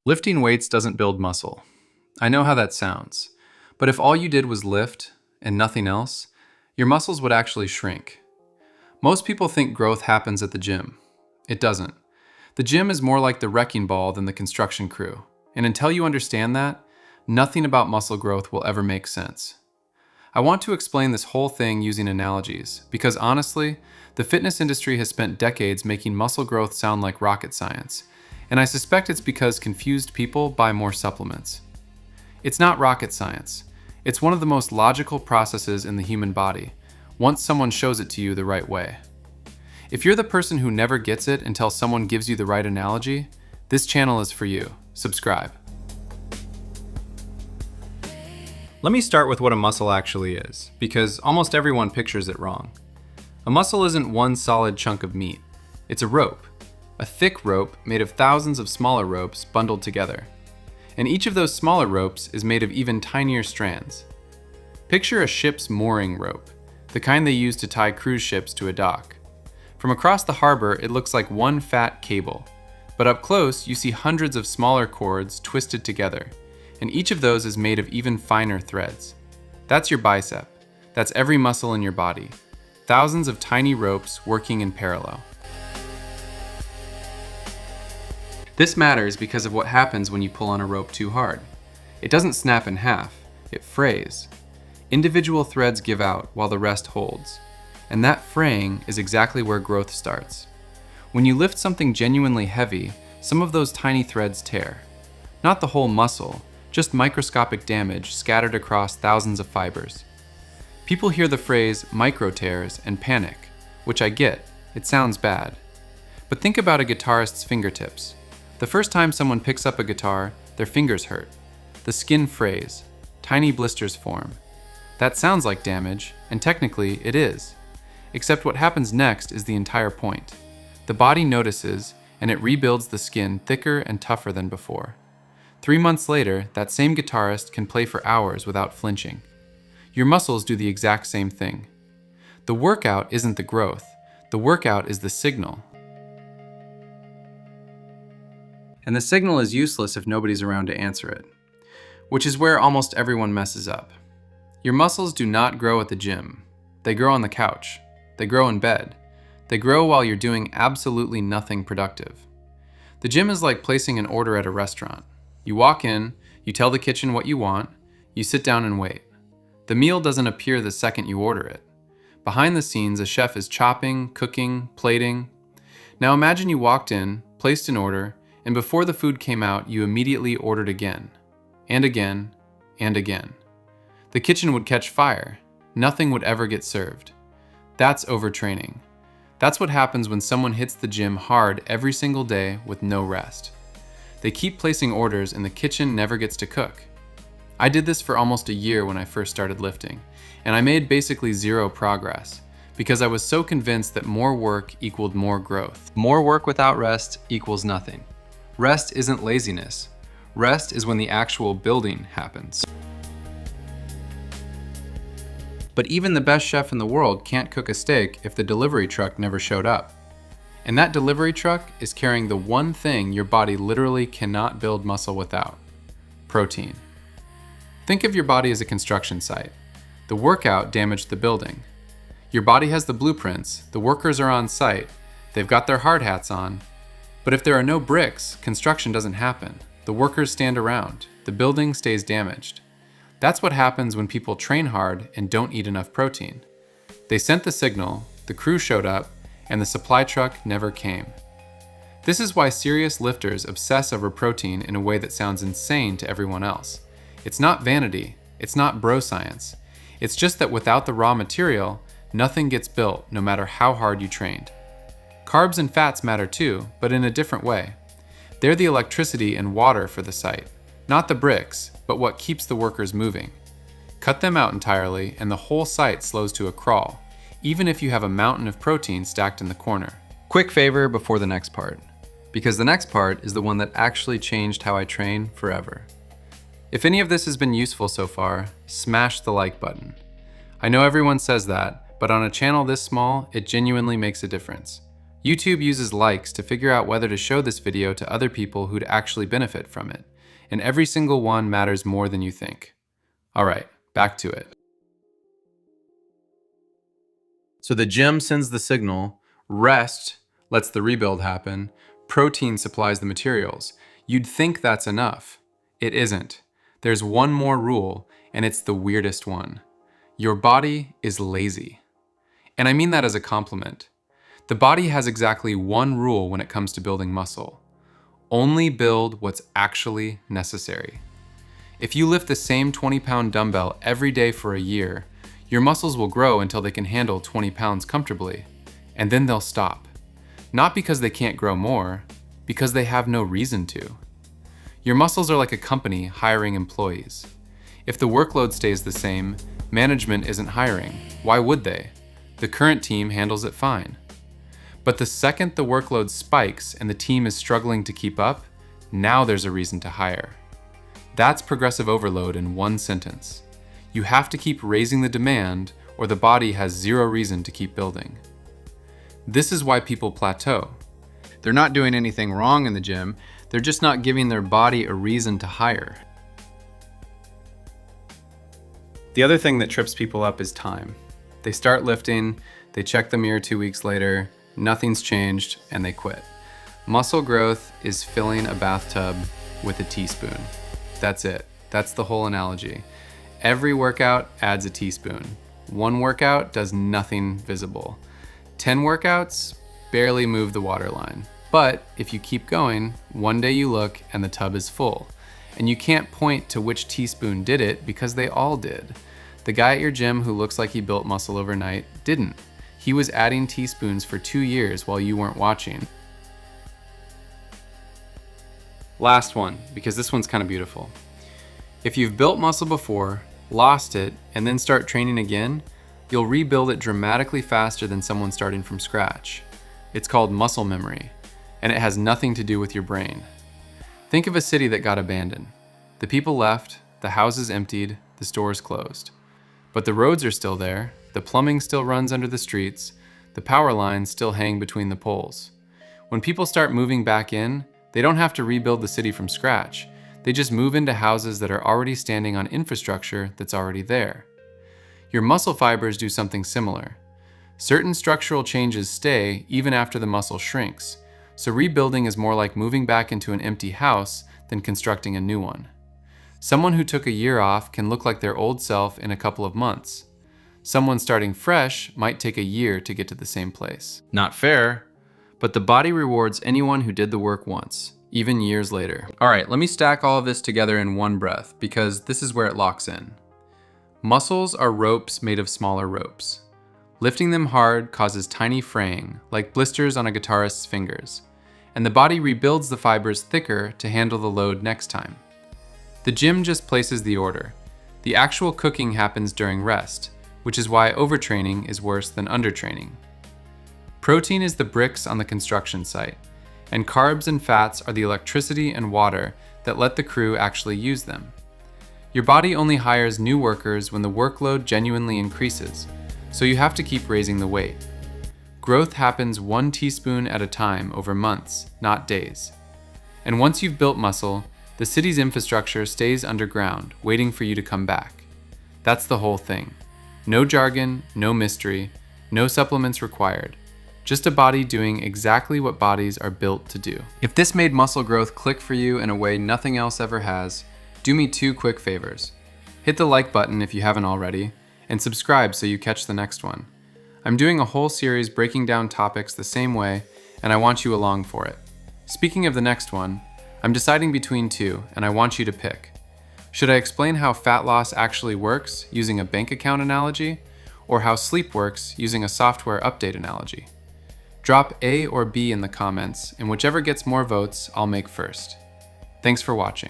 Lifting weights doesn't build muscle. I know how that sounds. But if all you did was lift and nothing else, your muscles would actually shrink. Most people think growth happens at the gym. It doesn't. The gym is more like the wrecking ball than the construction crew. And until you understand that, nothing about muscle growth will ever make sense. I want to explain this whole thing using analogies, because honestly, the fitness industry has spent decades making muscle growth sound like rocket science, and I suspect it's because confused people buy more supplements. It's not rocket science. It's one of the most logical processes in the human body, once someone shows it to you the right way. If you're the person who never gets it until someone gives you the right analogy, this channel is for you. Subscribe. Let me start with what a muscle actually is, because almost everyone pictures it wrong. A muscle isn't one solid chunk of meat. It's a rope. A thick rope made of thousands of smaller ropes bundled together. And each of those smaller ropes is made of even tinier strands. Picture a ship's mooring rope, the kind they use to tie cruise ships to a dock. From across the harbor, it looks like one fat cable, but up close, you see hundreds of smaller cords twisted together, and each of those is made of even finer threads. That's your bicep. That's every muscle in your body. Thousands of tiny ropes working in parallel. This matters because of what happens when you pull on a rope too hard. It doesn't snap in half, it frays. Individual threads give out while the rest holds. And that fraying is exactly where growth starts. When you lift something genuinely heavy, some of those tiny threads tear. Not the whole muscle, just microscopic damage scattered across thousands of fibers. People hear the phrase micro tears and panic, which I get, it sounds bad. But think about a guitarist's fingertips. The first time someone picks up a guitar, their fingers hurt. The skin frays, tiny blisters form. That sounds like damage, and technically it is. Except what happens next is the entire point. The body notices, and it rebuilds the skin thicker and tougher than before. 3 months later, that same guitarist can play for hours without flinching. Your muscles do the exact same thing. The workout isn't the growth. The workout is the signal. And the signal is useless if nobody's around to answer it, which is where almost everyone messes up. Your muscles do not grow at the gym. They grow on the couch. They grow in bed. They grow while you're doing absolutely nothing productive. The gym is like placing an order at a restaurant. You walk in, you tell the kitchen what you want, you sit down and wait. The meal doesn't appear the second you order it. Behind the scenes, a chef is chopping, cooking, plating. Now imagine you walked in, placed an order, and before the food came out, you immediately ordered again, and again, and again. The kitchen would catch fire. Nothing would ever get served. That's overtraining. That's what happens when someone hits the gym hard every single day with no rest. They keep placing orders and the kitchen never gets to cook. I did this for almost a year when I first started lifting, and I made basically zero progress because I was so convinced that more work equaled more growth. More work without rest equals nothing. Rest isn't laziness. Rest is when the actual building happens. But even the best chef in the world can't cook a steak if the delivery truck never showed up. And that delivery truck is carrying the one thing your body literally cannot build muscle without: protein. Think of your body as a construction site. The workout damaged the building. Your body has the blueprints, the workers are on site, they've got their hard hats on. But if there are no bricks, construction doesn't happen. The workers stand around. The building stays damaged. That's what happens when people train hard and don't eat enough protein. They sent the signal, the crew showed up, and the supply truck never came. This is why serious lifters obsess over protein in a way that sounds insane to everyone else. It's not vanity. It's not bro science. It's just that without the raw material, nothing gets built no matter how hard you trained. Carbs and fats matter too, but in a different way. They're the electricity and water for the site, not the bricks, but what keeps the workers moving. Cut them out entirely and the whole site slows to a crawl, even if you have a mountain of protein stacked in the corner. Quick favor before the next part, because the next part is the one that actually changed how I train forever. If any of this has been useful so far, smash the like button. I know everyone says that, but on a channel this small, it genuinely makes a difference. YouTube uses likes to figure out whether to show this video to other people who'd actually benefit from it, and every single one matters more than you think. Alright, back to it. So the gym sends the signal, rest lets the rebuild happen, protein supplies the materials. You'd think that's enough. It isn't. There's one more rule, and it's the weirdest one. Your body is lazy. And I mean that as a compliment. The body has exactly one rule when it comes to building muscle. Only build what's actually necessary. If you lift the same 20-pound dumbbell every day for a year, your muscles will grow until they can handle 20 pounds comfortably, and then they'll stop. Not because they can't grow more, because they have no reason to. Your muscles are like a company hiring employees. If the workload stays the same, management isn't hiring. Why would they? The current team handles it fine. But the second the workload spikes and the team is struggling to keep up, now there's a reason to hire. That's progressive overload in one sentence. You have to keep raising the demand, or the body has zero reason to keep building. This is why people plateau. They're not doing anything wrong in the gym, they're just not giving their body a reason to hire. The other thing that trips people up is time. They start lifting, they check the mirror 2 weeks later, nothing's changed, and they quit. Muscle growth is filling a bathtub with a teaspoon. That's it. That's the whole analogy. Every workout adds a teaspoon. One workout does nothing visible. 10 workouts barely move the waterline. But if you keep going, one day you look and the tub is full. And you can't point to which teaspoon did it because they all did. The guy at your gym who looks like he built muscle overnight didn't. He was adding teaspoons for 2 years while you weren't watching. Last one, because this one's kind of beautiful. If you've built muscle before, lost it, and then start training again, you'll rebuild it dramatically faster than someone starting from scratch. It's called muscle memory, and it has nothing to do with your brain. Think of a city that got abandoned. The people left, the houses emptied, the stores closed. But the roads are still there, the plumbing still runs under the streets, the power lines still hang between the poles. When people start moving back in, they don't have to rebuild the city from scratch. They just move into houses that are already standing on infrastructure that's already there. Your muscle fibers do something similar. Certain structural changes stay even after the muscle shrinks, so rebuilding is more like moving back into an empty house than constructing a new one. Someone who took a year off can look like their old self in a couple of months. Someone starting fresh might take a year to get to the same place. Not fair, but the body rewards anyone who did the work once, even years later. All right, let me stack all of this together in one breath because this is where it locks in. Muscles are ropes made of smaller ropes. Lifting them hard causes tiny fraying, like blisters on a guitarist's fingers, and the body rebuilds the fibers thicker to handle the load next time. The gym just places the order. The actual cooking happens during rest, which is why overtraining is worse than undertraining. Protein is the bricks on the construction site, and carbs and fats are the electricity and water that let the crew actually use them. Your body only hires new workers when the workload genuinely increases, so you have to keep raising the weight. Growth happens 1 teaspoon at a time over months, not days. And once you've built muscle, the city's infrastructure stays underground, waiting for you to come back. That's the whole thing. No jargon, no mystery, no supplements required. Just a body doing exactly what bodies are built to do. If this made muscle growth click for you in a way nothing else ever has, do me 2 quick favors. Hit the like button if you haven't already, and subscribe so you catch the next one. I'm doing a whole series breaking down topics the same way, and I want you along for it. Speaking of the next one, I'm deciding between 2, and I want you to pick. Should I explain how fat loss actually works using a bank account analogy, or how sleep works using a software update analogy? Drop A or B in the comments, and whichever gets more votes, I'll make first. Thanks for watching.